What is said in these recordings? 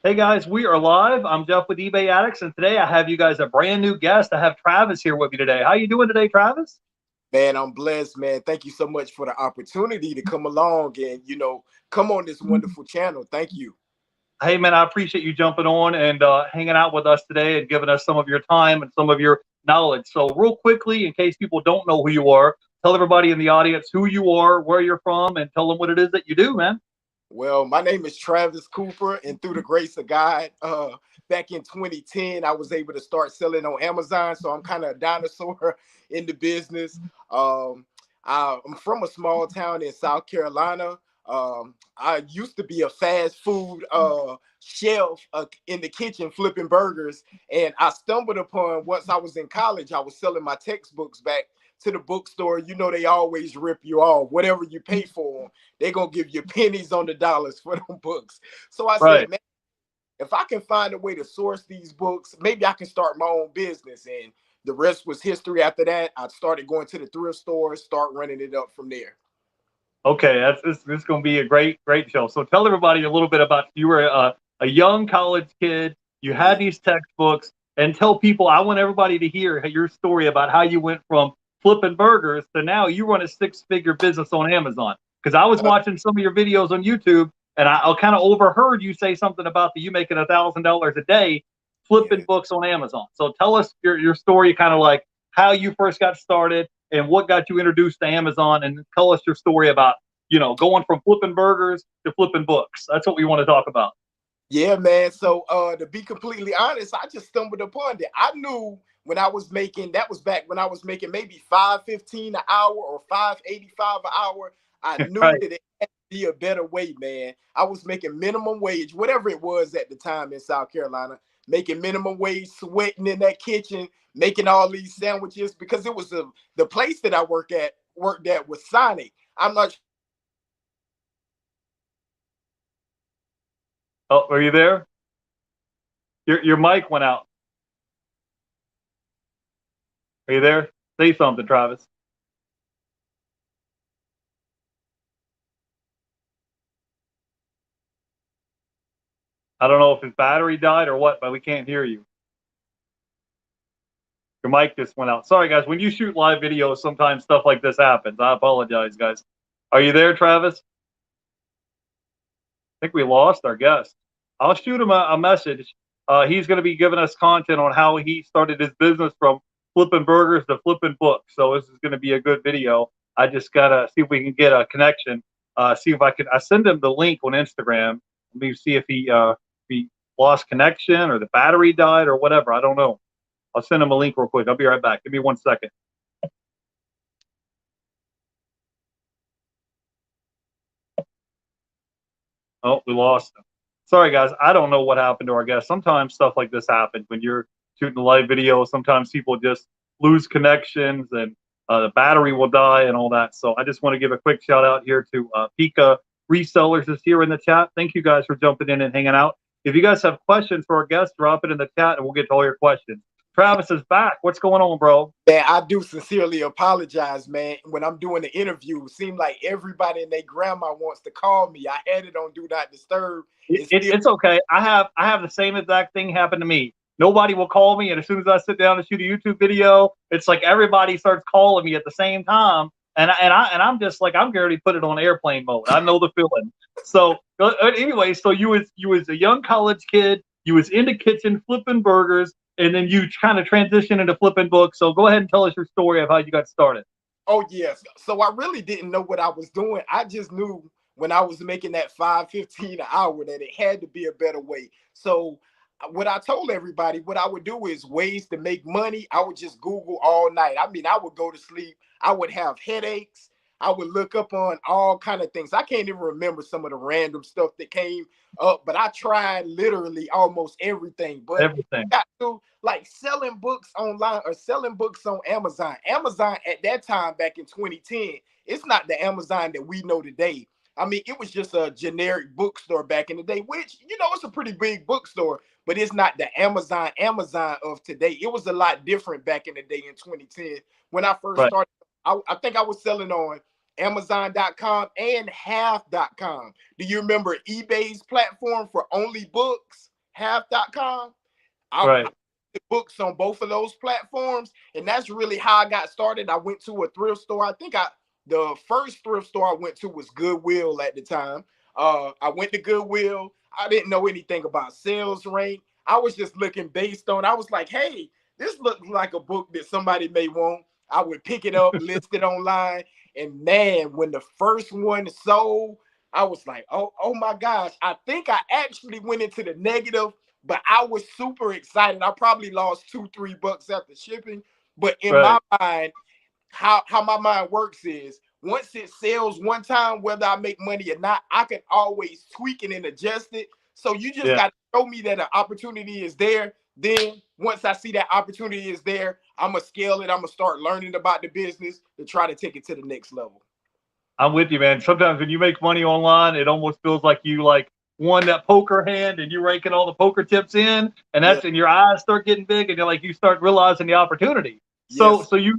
Hey guys, we are live. I'm Jeff with eBay Addicts, and today I have you guys a brand new guest. I have Travis here with me today. How you doing today, Travis? Man, I'm blessed, man. Thank you so much for the opportunity to come along and, come on this wonderful channel. Thank you. Hey man, I appreciate you jumping on and hanging out with us today and giving us some of your time and some of your knowledge. So, real quickly, in case people don't know who you are, tell everybody in the audience who you are, where you're from, and tell them what it is that you do, man. Well, my name is Travis Cooper, and through the grace of God, back in 2010, I was able to start selling on Amazon. So I'm kind of a dinosaur in the business. Um, I'm from a small town in South Carolina. I used to be a fast food shelf in the kitchen flipping burgers, and I stumbled upon once I was in college. I was selling my textbooks back to the bookstore. You know, they always rip you off. Whatever you pay for them, they're gonna give you pennies on the dollars for them books. So I Right. said, man, if I can find a way to source these books, maybe I can start my own business. And the rest was history. After that, I started going to the thrift stores, start running it up from there. Okay, this is going to be a great show. So tell everybody a little bit about you were a young college kid. You had Yeah. these textbooks, and tell people. I want everybody to hear your story about how you went from flipping burgers to now you run a six-figure business on Amazon. Because I was Uh, watching some of your videos on YouTube, and I kind of overheard you say something about you making $1,000 a day flipping yeah. books on Amazon. So tell us your story, kind of like how you first got started and what got you introduced to Amazon, and tell us your story about going from flipping burgers to flipping books. That's what we want to talk about. Yeah, man. So to be completely honest, I just stumbled upon it. I knew when I was making that was back when I was making maybe 5.15 an hour or 5.85 an hour. I knew Right. that it had to be a better way, man. I was making minimum wage, whatever it was at the time in South Carolina, making minimum wage, sweating in that kitchen, making all these sandwiches because it was the place that I worked at was Sonic. I'm not. Oh, are you there? Your mic went out. Are you there? Say something, Travis. I don't know if his battery died or what, but we can't hear you. Your mic just went out. Sorry, guys. When you shoot live videos, sometimes stuff like this happens. I apologize, guys. Are you there, Travis? I think we lost our guest. I'll shoot him a message. He's going to be giving us content on how he started his business from flipping burgers to flipping books. So this is going to be a good video. I just got to see if we can get a connection. See if I can. I send him the link on Instagram. Let me see if he lost connection or the battery died or whatever. I don't know. I'll send him a link real quick. I'll be right back. Give me 1 second. Oh, we lost him. Sorry, guys. I don't know what happened to our guest. Sometimes stuff like this happens when you're shooting a live video. Sometimes people just lose connections and the battery will die and all that. So I just want to give a quick shout out here to Pika Resellers is here in the chat. Thank you guys for jumping in and hanging out. If you guys have questions for our guests, drop it in the chat and we'll get to all your questions. Travis is back. What's going on, bro? Man, I do sincerely apologize, man. When I'm doing the interview, it seems like everybody and their grandma wants to call me. I had it on Do Not Disturb. It's still It's okay. I have the same exact thing happen to me. Nobody will call me, and as soon as I sit down to shoot a YouTube video, it's like everybody starts calling me at the same time, and I'm just like I'm going to put it on airplane mode. I know the feeling. So anyway, so you was a young college kid. You was in the kitchen flipping burgers, and then you kind of transitioned into flipping books. So go ahead and tell us your story of how you got started. Oh yes. So I really didn't know what I was doing. I just knew when I was making that 5.15 an hour that it had to be a better way. So what I told everybody, what I would do is ways to make money. I would just Google all night. I mean, I would go to sleep. I would have headaches. I would look up on all kind of things. I can't even remember some of the random stuff that came up, but I tried literally almost everything. But Everything. got to like selling books online or selling books on Amazon. Amazon at that time back in 2010, it's not the Amazon that we know today. I mean, it was just a generic bookstore back in the day, which it's a pretty big bookstore, but it's not the Amazon of today. It was a lot different back in the day in 2010 when I first Right. started. I think I was selling on Amazon.com and half.com. Do you remember eBay's platform for only books? half.com. I Right. books on both of those platforms, and that's really how I got started. I went to a thrift store. I think I the first thrift store I went to was Goodwill at the time. I went to Goodwill. I didn't know anything about sales rank. I was just looking based on. I was like, hey, this looks like a book that somebody may want. I would pick it up, list it online, and man, when the first one sold, I was like, oh my gosh! I think I actually went into the negative, but I was super excited. I probably lost $2-3 after shipping. But in my Right. mind, how my mind works is once it sells one time, whether I make money or not, I can always tweak it and adjust it. So you just Yeah. got to show me that an opportunity is there. Then once I see that opportunity is there, I'm gonna scale it. I'm gonna start learning about the business to try to take it to the next level. I'm with you, man. Sometimes when you make money online, it almost feels like you like won that poker hand and you're raking all the poker tips in, and Yeah. that's and your eyes start getting big and you're like you start realizing the opportunity. So Yes. so you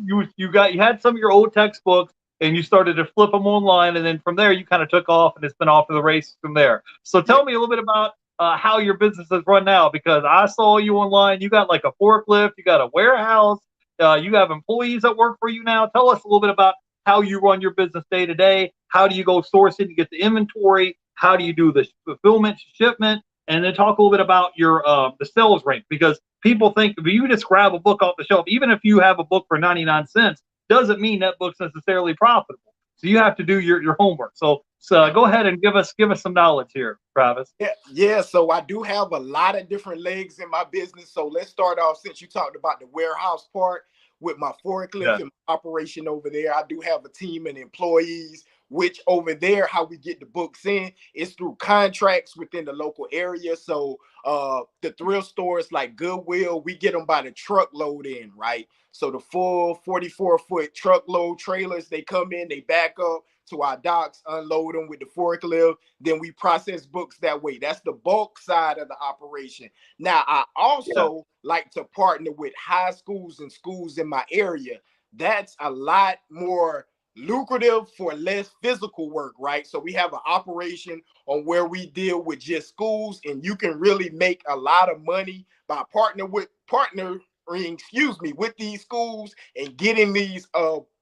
had some of your old textbooks and you started to flip them online, and then from there you kind of took off and it's been off to the races from there. So Yeah. tell me a little bit about how your business is run now, because I saw you online. You got like a forklift, you got a warehouse, you have employees that work for you now. Tell us a little bit about how you run your business day to day. How do you go sourcing to get the inventory? How do you do the fulfillment, shipment? And then talk a little bit about your the sales rate, because people think if you just grab a book off the shelf, even if you have a book for 99 cents, doesn't mean that book's necessarily profitable. So you have to do your homework. So go ahead and give us some knowledge here, Travis. Yeah, yeah. So I do have a lot of different legs in my business. So let's start off since you talked about the warehouse part with my forklift Yeah. and my operation over there. I do have a team and employees, which over there, how we get the books in is through contracts within the local area. So the thrift stores like Goodwill, we get them by the truckload in, right? So the full 44-foot truckload trailers, they come in, they back up to our docks, unload them with the forklift. Then we process books that way. That's the bulk side of the operation. Now, I Yeah. also like to partner with high schools and schools in my area. That's a lot more lucrative for less physical work, right? So we have an operation on where we deal with just schools, and you can really make a lot of money by partnering, excuse me, with these schools and getting these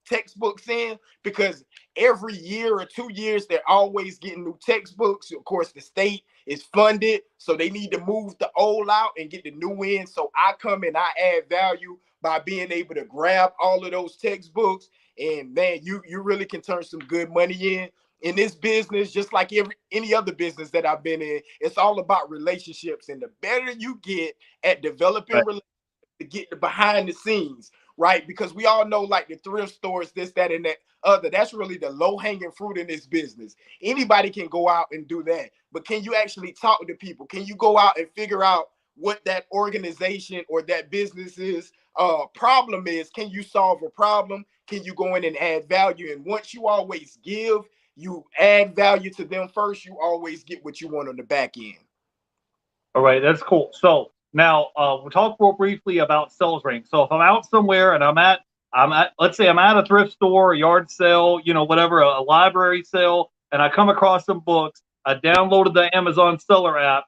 textbooks in, because every year or 2 years they're always getting new textbooks. Of course, the state is funded, so they need to move the old out and get the new in. So I come and I add value by being able to grab all of those textbooks, and man, you really can turn some good money in this business. Just like any other business that I've been in, it's all about relationships, and the better you get at developing Right. relationships, to get the behind the scenes, right? Because we all know, like the thrift stores, this, that, and that other. That's really the low hanging fruit in this business. Anybody can go out and do that, but can you actually talk to people? Can you go out and figure out what that organization or that business's problem is? Can you solve a problem? Can you go in and add value? And once you always give, you add value to them first, you always get what you want on the back end. All right, that's cool. So now we'll talk real briefly about sales rank. So if I'm out somewhere and let's say I'm at a thrift store, a yard sale, whatever, a library sale, and I come across some books. I downloaded the Amazon seller app.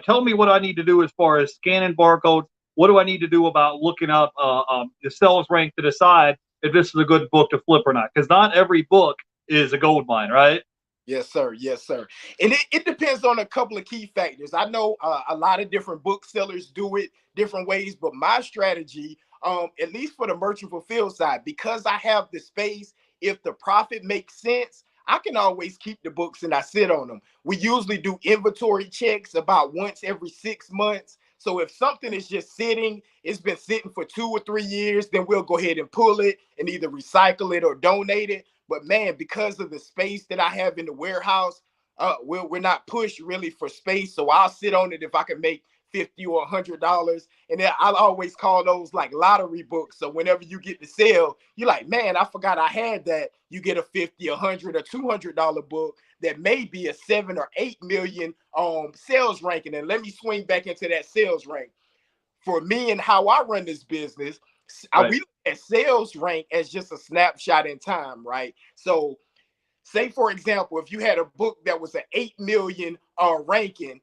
Tell me what I need to do as far as scanning barcodes. What do I need to do about looking up the sales rank to decide if this is a good book to flip or not? Because not every book is a gold mine, right? Yes, sir. Yes, sir. And it depends on a couple of key factors. I know a lot of different booksellers do it different ways, but my strategy, at least for the merchant fulfilled side, because I have the space, if the profit makes sense, I can always keep the books and I sit on them. We usually do inventory checks about once every 6 months. So if something is just sitting, it's been sitting for 2 or 3 years, then we'll go ahead and pull it and either recycle it or donate it. But man, because of the space that I have in the warehouse, we're not pushed really for space. So I'll sit on it if I can make 50 or $100. And then I'll always call those like lottery books. So whenever you get the sale, you're like, man, I forgot I had that. You get a 50, 100, or $200 book that may be a 7 or 8 million sales ranking. And let me swing back into that sales rank. For me and how I run this business, Right. we look at sales rank as just a snapshot in time, right? So, say for example, if you had a book that was an 8 million ranking,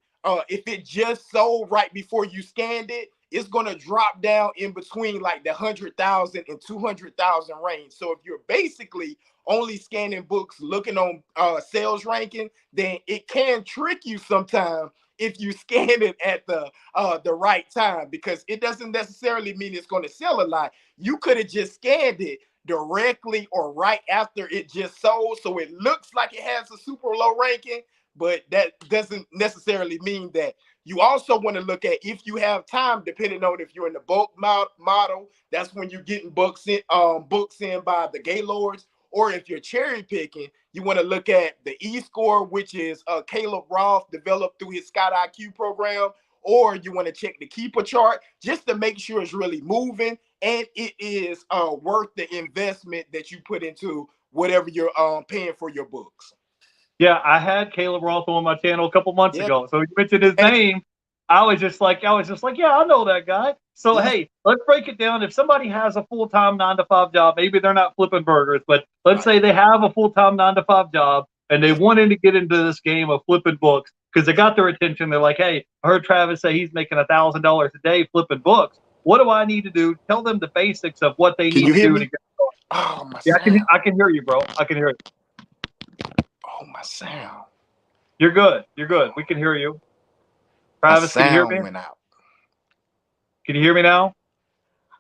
if it just sold right before you scanned it, it's going to drop down in between like the 100,000 and 200,000 range. So if you're basically only scanning books looking on sales ranking, then it can trick you sometimes if you scan it at the right time, because it doesn't necessarily mean it's going to sell a lot. You could have just scanned it directly or right after it just sold, so it looks like it has a super low ranking, but that doesn't necessarily mean that. You also want to look at if you have time, depending on if you're in the bulk model, that's when you're getting books in by the Gaylords, or if you're cherry picking, you want to look at the E-score, which is Caleb Roth developed through his Scott IQ program, or you want to check the keeper chart just to make sure it's really moving and it is worth the investment that you put into whatever you're paying for your books. Yeah, I had Caleb Roth on my channel a couple months Yeah. ago. So you mentioned his Hey, name. I was just like, yeah, I know that guy. So he's hey, let's break it down. If somebody has a full-time 9 to 5 job, maybe they're not flipping burgers, but let's right. say they have a full-time 9 to 5 job and they Yes. wanted to get into this game of flipping books because they got their attention. They're like, hey, I heard Travis say he's making $1,000 a day flipping books. What do I need to do? Tell them the basics of what they Can need you to hear do to me? get started. Oh, my Yeah, sound. I can hear you, bro. I can hear you. Oh, my sound. You're good. You're good. We can hear you. My Travis, can you hear me? sound went out. Can you hear me now?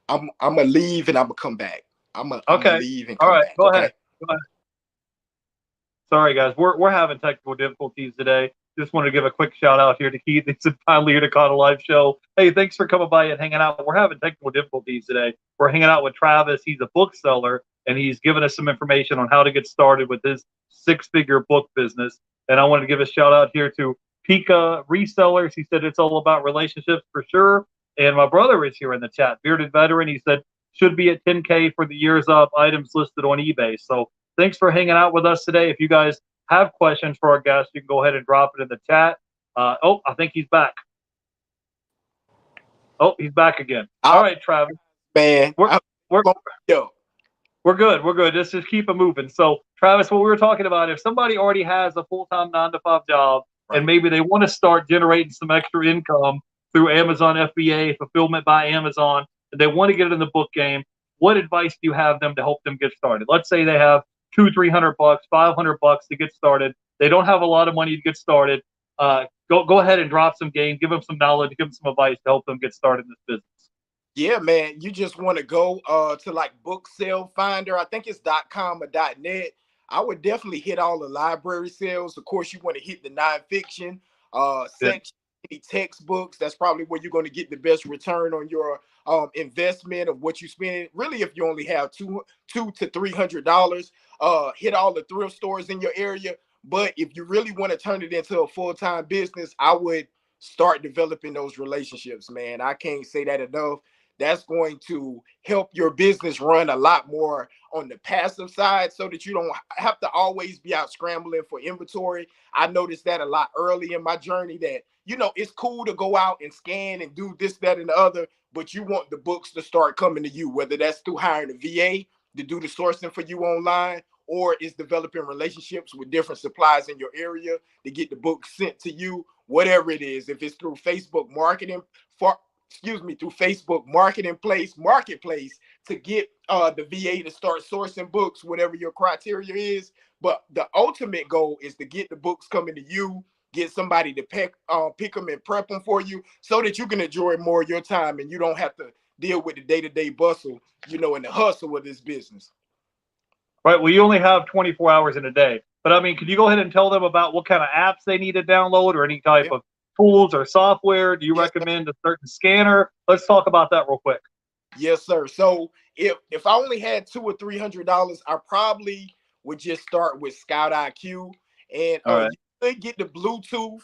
I'm gonna leave and I'm gonna come back. I'm gonna Okay. leave and All come right. back. Go Okay. ahead. Go ahead. Sorry, guys. We're having technical difficulties today. Just want to give a quick shout out here to Keith. It's finally here to call a live show. Hey, thanks for coming by and hanging out. We're having technical difficulties today. We're hanging out with Travis. He's a bookseller, and he's given us some information on how to get started with his 6-figure book business. And I want to give a shout out here to Pika Resellers. He said it's all about relationships for sure. And my brother is here in the chat, Bearded Veteran. He said should be at 10K for the years up, items listed on eBay. So thanks for hanging out with us today. If you guys have questions for our guests, you can go ahead and drop it in the chat. I think he's back. Oh, he's back again. All right, Travis. Man, We're yo. We're good. We're good. Let's just keep it moving. So, Travis, what we were talking about, if somebody already has a full-time 9 to 5 job Right. and maybe they want to start generating some extra income through Amazon FBA, fulfillment by Amazon, and they want to get in the book game, what advice do you have them to help them get started? Let's say they have $200-300, $500 to get started. They don't have a lot of money to get started. Go ahead and drop some game, give them some knowledge, give them some advice to help them get started in this business. Yeah, man, you just want to go to like Book Sale Finder. I think it's .com or .net. I would definitely hit all the library sales. Of course, you want to hit the nonfiction section, any textbooks. That's probably where you're going to get the best return on your investment of what you spend. Really, if you only have $200 to $300, hit all the thrift stores in your area. But if you really want to turn it into a full-time business, I would start developing those relationships, man. I can't say that enough. That's going to help your business run a lot more on the passive side so that you don't have to always be out scrambling for inventory. I noticed that a lot early in my journey that, it's cool to go out and scan and do this, that, and the other, but you want the books to start coming to you, whether that's through hiring a VA to do the sourcing for you online, or it's developing relationships with different suppliers in your area to get the books sent to you, whatever it is. If it's through Facebook marketing through Facebook marketplace to get the VA to start sourcing books, whatever your criteria is. But the ultimate goal is to get the books coming to you, get somebody to pick them and prep them for you so that you can enjoy more of your time and you don't have to deal with the day-to-day bustle, and the hustle of this business. Right. Well, you only have 24 hours in a day. But I mean, could you go ahead and tell them about what kind of apps they need to download or any type of tools or software? Do you recommend a certain scanner? Let's talk about that real quick. Yes, sir. So if I only had $200 or $300, I probably would just start with Scout IQ, and All right. you could get the Bluetooth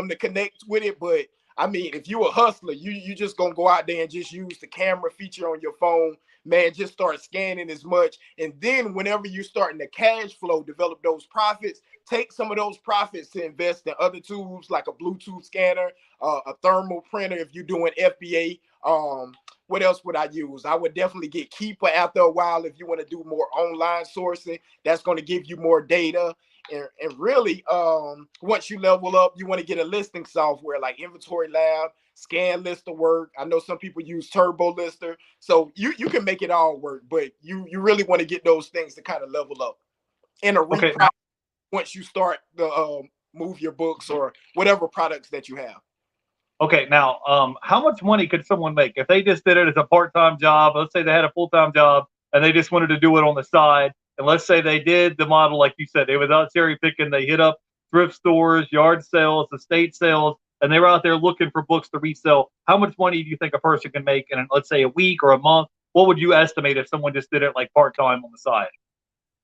to connect with it. But I mean, if you're a hustler, you just gonna go out there and just use the camera feature on your phone, man. Just start scanning as much, and then whenever you're starting to cash flow, develop those profits. Take some of those profits to invest in other tools like a Bluetooth scanner, a thermal printer if you're doing FBA. What else would I use? I would definitely get Keeper after a while if you want to do more online sourcing. That's going to give you more data. And really, once you level up, you want to get a listing software like Inventory Lab, Scan Lister work. I know some people use Turbo Lister, so you can make it all work, but you really want to get those things to kind of level up and a Okay. reprice once you start the move your books or whatever products that you have. Okay, now, how much money could someone make if they just did it as a part-time job? Let's say they had a full-time job and they just wanted to do it on the side. And let's say they did the model like you said, they was out cherry picking. They hit up thrift stores, yard sales, estate sales, and they were out there looking for books to resell. How much money do you think a person can make in, let's say, a week or a month? What would you estimate if someone just did it like part-time on the side?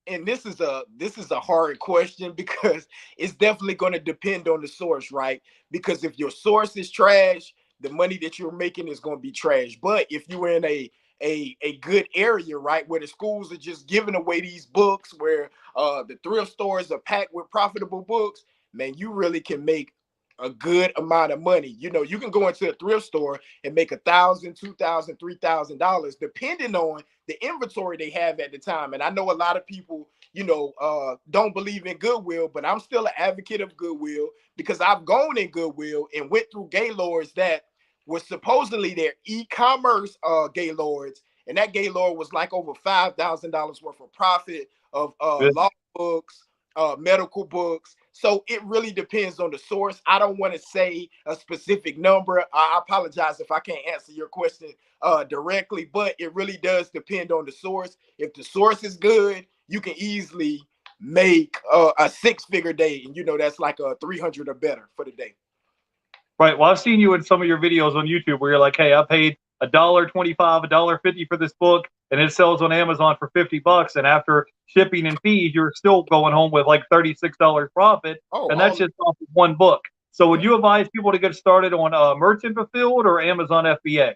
And this is a hard question because it's definitely going to depend on the source, right? Because if your source is trash, the money that you're making is going to be trash. But if you're in a good area, right, where the schools are just giving away these books, where the thrift stores are packed with profitable books, man, you really can make a good amount of money. You know, you can go into a thrift store and make $1,000, $2,000, $3,000, depending on the inventory they have at the time. And I know a lot of people, don't believe in Goodwill, but I'm still an advocate of Goodwill because I've gone in Goodwill and went through Gaylords that was supposedly their e-commerce Gaylords, and that Gaylord was like over $5,000 worth of profit of Good. law books, medical books. So it really depends on the source. I don't want to say a specific number. I apologize if I can't answer your question directly, but it really does depend on the source. If the source is good, you can easily make a six-figure day, and that's like a 300 or better for the day. Right. Well, I've seen you in some of your videos on YouTube where you're like, "Hey, I paid $1.25, $1.50 for this book, and it sells on Amazon for $50, and after shipping and fees, you're still going home with like $36 profit, Oh, and that's just off of one book." So, would you advise people to get started on Merchant Fulfilled or Amazon FBA?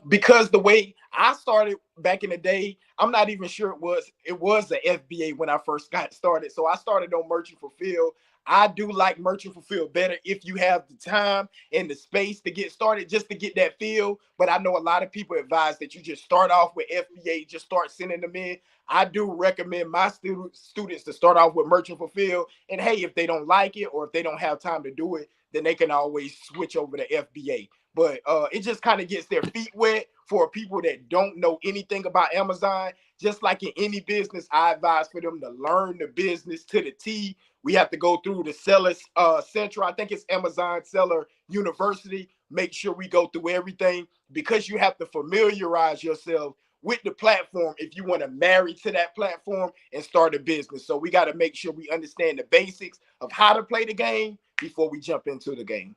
Because the way I started back in the day, I'm not even sure it was the FBA when I first got started. So I started on Merchant Fulfill. I do like Merchant Fulfill better if you have the time and the space to get started, just to get that feel. But I know a lot of people advise that you just start off with FBA, just start sending them in. I do recommend my students to start off with Merchant Fulfill. And hey, if they don't like it or if they don't have time to do it, then they can always switch over to FBA. But it just kind of gets their feet wet for people that don't know anything about Amazon. Just like in any business, I advise for them to learn the business to the T. We have to go through the Sellers Central. I think it's Amazon Seller University. Make sure we go through everything because you have to familiarize yourself with the platform if you want to marry to that platform and start a business. So we got to make sure we understand the basics of how to play the game before we jump into the game.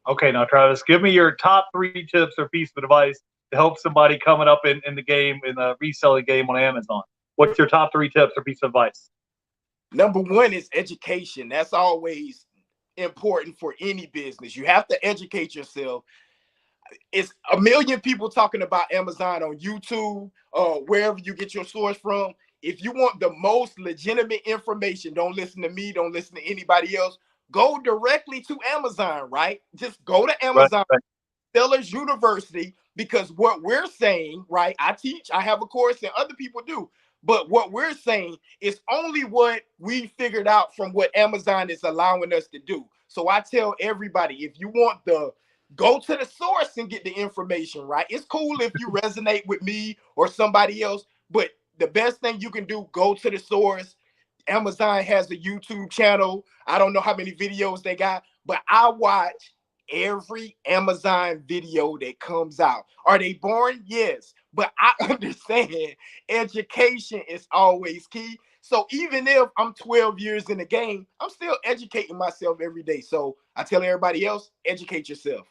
Okay, now Travis, give me your top three tips or piece of advice to help somebody coming up in the game, in the reselling game on Amazon. What's your top three tips or piece of advice? Number one is education. That's always important for any business. You have to educate yourself. It's a million people talking about Amazon on YouTube, wherever you get your source from. If you want the most legitimate information, don't listen to me, don't listen to anybody else. Go directly to Amazon, right? Just go to Right, Amazon right. Sellers University, because what we're saying, right? I teach, I have a course, and other people do. But what we're saying is only what we figured out from what Amazon is allowing us to do. So I tell everybody, if you want go to the source and get the information, right? It's cool if you resonate with me or somebody else, but the best thing you can do, go to the source. Amazon has a YouTube channel. I don't know how many videos they got, but I watch every Amazon video that comes out. Are they boring? Yes. But I understand education is always key. So even if I'm 12 years in the game, I'm still educating myself every day. So I tell everybody else, educate yourself.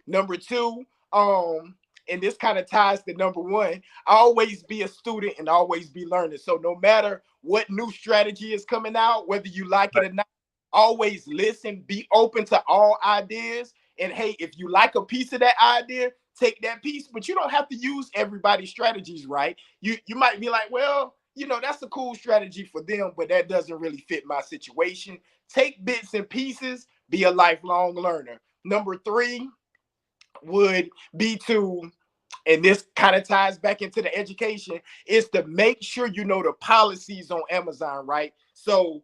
Number two, and this kind of ties to number one, always be a student and always be learning. So no matter what new strategy is coming out, whether you like it or not, always listen, be open to all ideas. And hey, if you like a piece of that idea, take that piece, but you don't have to use everybody's strategies, right? You might be like, well, that's a cool strategy for them, but that doesn't really fit my situation. Take bits and pieces, be a lifelong learner. Number three would be to and this kind of ties back into the education, is to make sure you know the policies on Amazon, right? So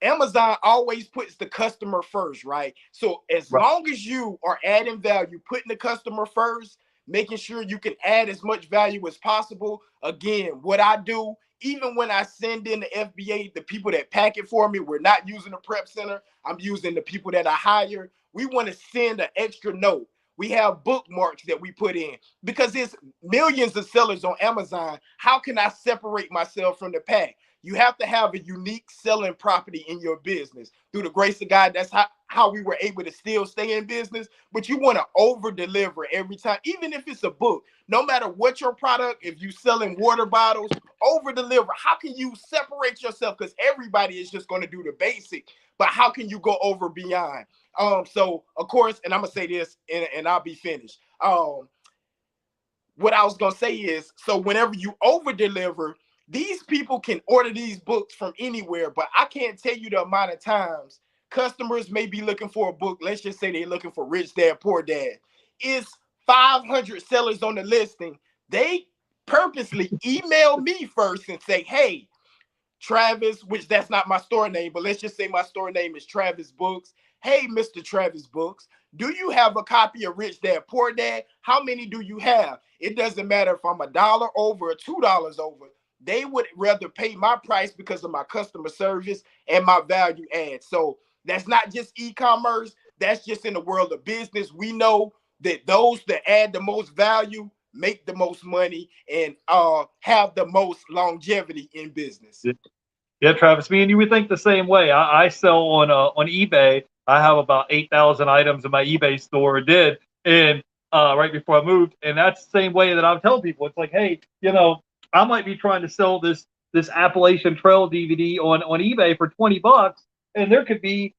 Amazon always puts the customer first, right? So as Right. long as you are adding value, putting the customer first, making sure you can add as much value as possible. Again, what I do, even when I send in the FBA, the people that pack it for me, we're not using the prep center. I'm using the people that I hire. We want to send an extra note. We have bookmarks that we put in because there's millions of sellers on Amazon. How can I separate myself from the pack? You have to have a unique selling property in your business. Through the grace of God, that's how we were able to still stay in business. But you want to over deliver every time, even if it's a book. No matter what your product, if you're selling water bottles, over deliver. How can you separate yourself? Because everybody is just going to do the basic, but how can you go over beyond? So of course, and I'm gonna say this, and I'll be finished. What I was gonna say is, so whenever you over deliver, these people can order these books from anywhere, but I can't tell you the amount of times customers may be looking for a book. Let's just say they're looking for Rich Dad Poor Dad. It's 500 sellers on the listing. They purposely email me first and say, hey, Travis, which that's not my store name, but let's just say my store name is Travis Books. Hey, Mr. Travis Books, do you have a copy of Rich Dad Poor Dad? How many do you have? It doesn't matter if I'm $1 over or $2 over. They would rather pay my price because of my customer service and my value add. So that's not just e-commerce. That's just in the world of business. We know that those that add the most value make the most money and have the most longevity in business. Yeah, Travis, me and you would think the same way. I sell on eBay. I have about 8,000 items in my eBay store. Did and right before I moved, and that's the same way that I would tell people. It's like, hey, I might be trying to sell this Appalachian Trail DVD on eBay for $20, and there could be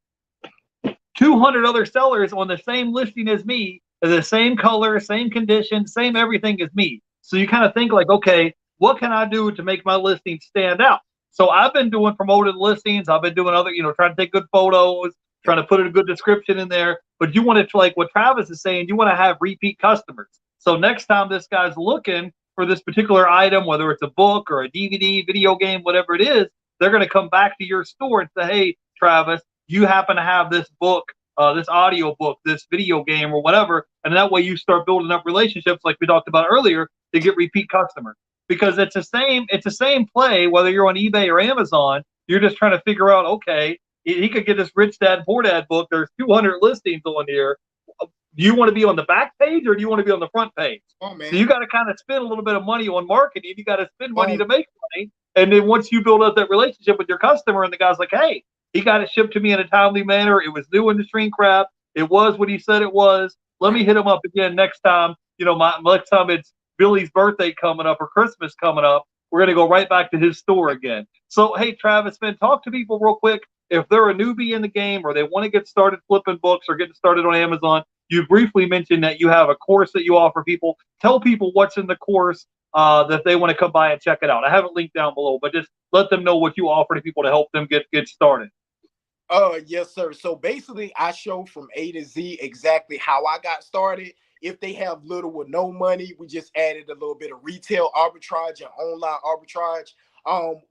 200 other sellers on the same listing as me, the same color, same condition, same everything as me. So you kind of think like, okay, what can I do to make my listing stand out? So I've been doing promoted listings. I've been doing other, trying to take good photos, trying to put a good description in there. But you want to, like what Travis is saying, you want to have repeat customers. So next time this guy's looking for this particular item, whether it's a book or a DVD, video game, whatever it is, they're going to come back to your store and say, hey, Travis, you happen to have this book, this audio book, this video game, or whatever, and that way you start building up relationships like we talked about earlier to get repeat customers. Because it's the same play whether you're on eBay or Amazon. You're just trying to figure out, okay, he could get this Rich Dad Poor Dad book. There's 200 listings on here. Do you want to be on the back page or do you want to be on the front page? Oh, man. So you got to kind of spend a little bit of money on marketing. You got to spend money Oh. to make money. And then once you build up that relationship with your customer and the guy's like, hey, he got it shipped to me in a timely manner. It was new in the shrink wrap. It was what he said it was. Let me hit him up again next time. Next time it's Billy's birthday coming up or Christmas coming up. We're going to go right back to his store again. So, hey, Travis, man, talk to people real quick. If they're a newbie in the game or they want to get started flipping books or getting started on Amazon, you briefly mentioned that you have a course that you offer people. Tell people what's in the course that they want to come by and check it out. I have it linked down below, but just let them know what you offer to people to help them get started. Yes, sir. So basically, I show from A to Z exactly how I got started. If they have little or no money, we just added a little bit of retail arbitrage and online arbitrage.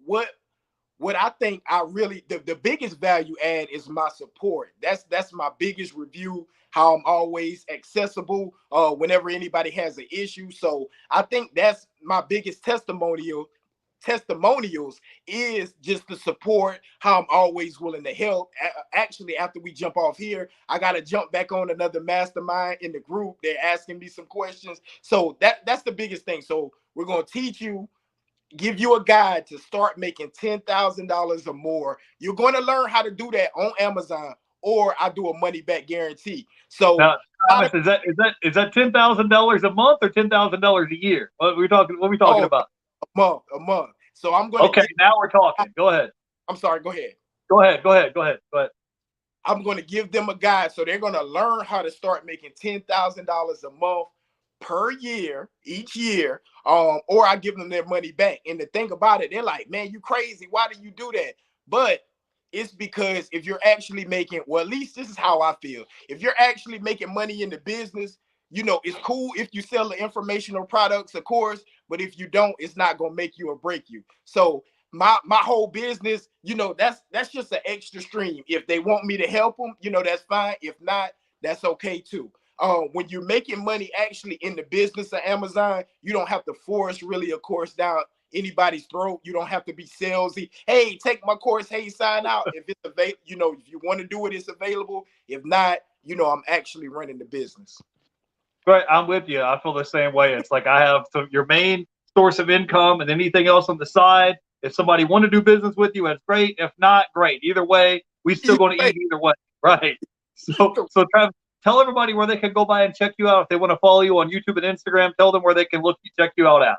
What I think I really the biggest value add is my support. That's my biggest review. How I'm always accessible whenever anybody has an issue. So I think that's my biggest testimonials is just the support, how I'm always willing to help. Actually, after we jump off here, I got to jump back on another mastermind in the group. They're asking me some questions. So that's the biggest thing. So we're going to teach you, give you a guide to start making $10,000 or more. You're going to learn how to do that on Amazon, or I do a money back guarantee. So now, Thomas, is that $10,000 a month or $10,000 a year? What are we talking about? A month. So I'm going to. Okay, now we're talking. Go ahead. I'm sorry. Go ahead. Go ahead. I'm going to give them a guide. So they're going to learn how to start making $10,000 a month per year, each year, or I give them their money back. And the thing about it, they're like, man, you crazy. Why do you do that? But it's because if you're actually making, well, at least this is how I feel. If you're actually making money in the business, you know, it's cool if you sell the informational products, of course, but if you don't, it's not gonna make you or break you. So my whole business, you know, that's just an extra stream. If they want me to help them, you know, that's fine. If not, that's okay too. When you're making money actually in the business of Amazon, you don't have to force really a course down anybody's throat. You don't have to be salesy. Hey, take my course. Hey, sign out. If it's available, you know, if you want to do it, it's available. If not, you know, I'm actually running the business. Right, I'm with you. I feel the same way. It's like I have your main source of income and anything else on the side. If somebody want to do business with you, that's great. If not, great. Either way, we still going to eat either way. Right. So Travis, tell everybody where they can go by and check you out if they want to follow you on YouTube and Instagram. Tell them where they can check you out at.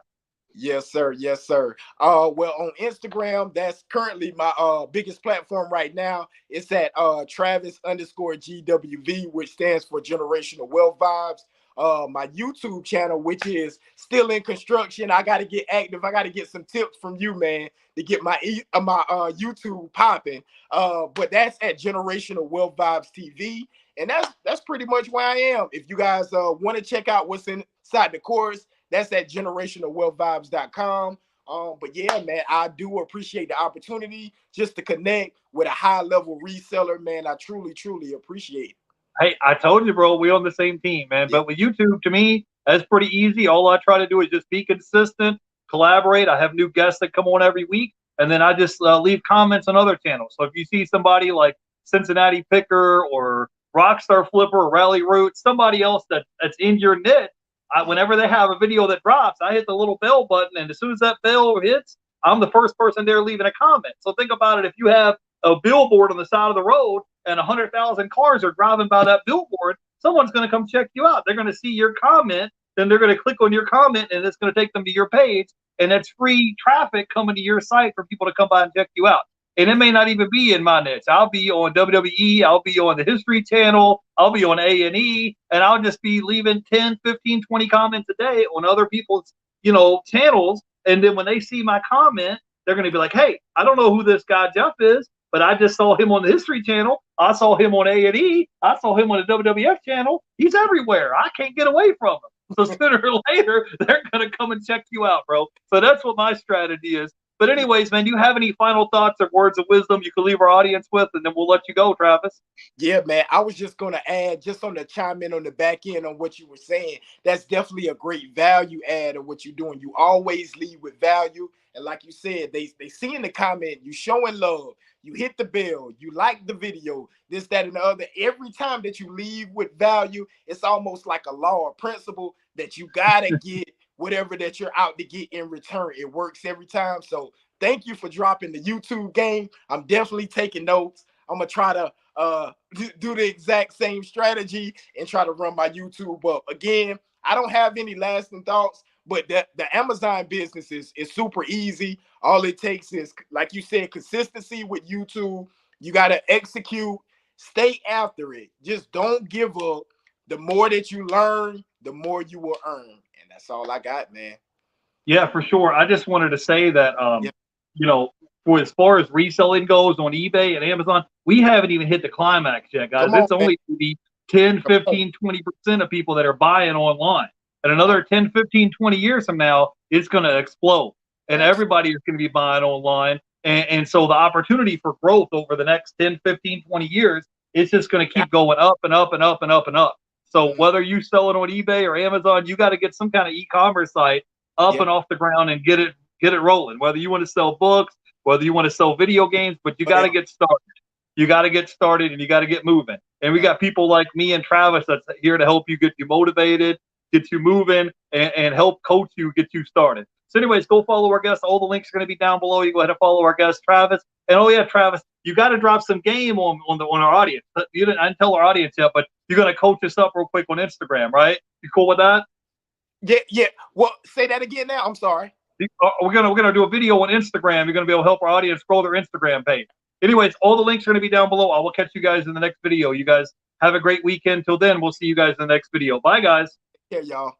Yes, sir. Yes, sir. Well, on Instagram, that's currently my biggest platform right now. It's at Travis_GWV, which stands for Generational Wealth Vibes. My YouTube channel, which is still in construction. I got to get active. I got to get some tips from you, man, to get my YouTube popping. But that's at Generational Wealth Vibes TV. And that's pretty much where I am. If you guys want to check out what's inside the course, that's at generationalwealthvibes.com. But yeah, man, I do appreciate the opportunity just to connect with a high-level reseller, man. I truly, truly appreciate it. Hey, I told you, bro, we on the same team, man. Yeah. But with YouTube, to me, that's pretty easy. All I try to do is just be consistent, collaborate. I have new guests that come on every week, and then I just leave comments on other channels. So if you see somebody like Cincinnati Picker or Rockstar Flipper or Rally Root, somebody else that's in your niche, whenever they have a video that drops, I hit the little bell button, and as soon as that bell hits, I'm the first person there leaving a comment. So think about it. If you have a billboard on the side of the road and 100,000 cars are driving by that billboard, someone's going to come check you out. They're going to see your comment, then they're going to click on your comment, and it's going to take them to your page, and that's free traffic coming to your site for people to come by and check you out. And it may not even be in my niche. I'll be on WWE. I'll be on the History Channel. I'll be on A&E, and I'll just be leaving 10, 15, 20 comments a day on other people's, channels. And then when they see my comment, they're going to be like, hey, I don't know who this guy Jeff is, but I just saw him on the History Channel. I saw him on A&E. I saw him on the WWF channel. He's everywhere. I can't get away from him. So sooner or later, they're going to come and check you out, bro. So that's what my strategy is. But anyways, man, do you have any final thoughts or words of wisdom you can leave our audience with, and then we'll let you go, Travis? Yeah, man, I was just going to add, just on the chime in on the back end on what you were saying, that's definitely a great value add of what you're doing. You always lead with value. And like you said, they see in the comment, you showing love, you hit the bell, you like the video, this, that, and the other. Every time that you leave with value, it's almost like a law or principle that you got to get whatever that you're out to get in return. It works every time. So thank you for dropping the YouTube game. I'm definitely taking notes. I'm going to try to do the exact same strategy and try to run my YouTube up. Again, I don't have any lasting thoughts, but the Amazon business is super easy. All it takes is, like you said, consistency with YouTube. You got to execute, stay after it. Just don't give up. The more that you learn, the more you will earn. And that's all I got, man. Yeah, for sure. I just wanted to say that, for as far as reselling goes on eBay and Amazon, we haven't even hit the climax yet, guys. It's only maybe 10, 15, 20% of people that are buying online. And another 10, 15, 20 years from now, it's going to explode. And everybody is going to be buying online. And so the opportunity for growth over the next 10, 15, 20 years, it's just going to keep going up and up and up and up and up. So whether you sell it on eBay or Amazon, you got to get some kind of e-commerce site up and off the ground and get it rolling. Whether you want to sell books, whether you want to sell video games, but you got to get started. You got to get started and you got to get moving. And we got people like me and Travis that's here to help you get you motivated, get you moving, and help coach you, get you started. So anyways, go follow our guests. All the links are going to be down below. You go ahead and follow our guest, Travis. And oh yeah, Travis, you got to drop some game on our audience. I didn't tell our audience yet, but you're going to coach us up real quick on Instagram, right? You cool with that? Yeah. Well, say that again now. I'm sorry. We're gonna do a video on Instagram. You're gonna be able to help our audience grow their Instagram page. Anyways, all the links are gonna be down below. I will catch you guys in the next video. You guys have a great weekend. Till then, we'll see you guys in the next video. Bye, guys. Take care, y'all.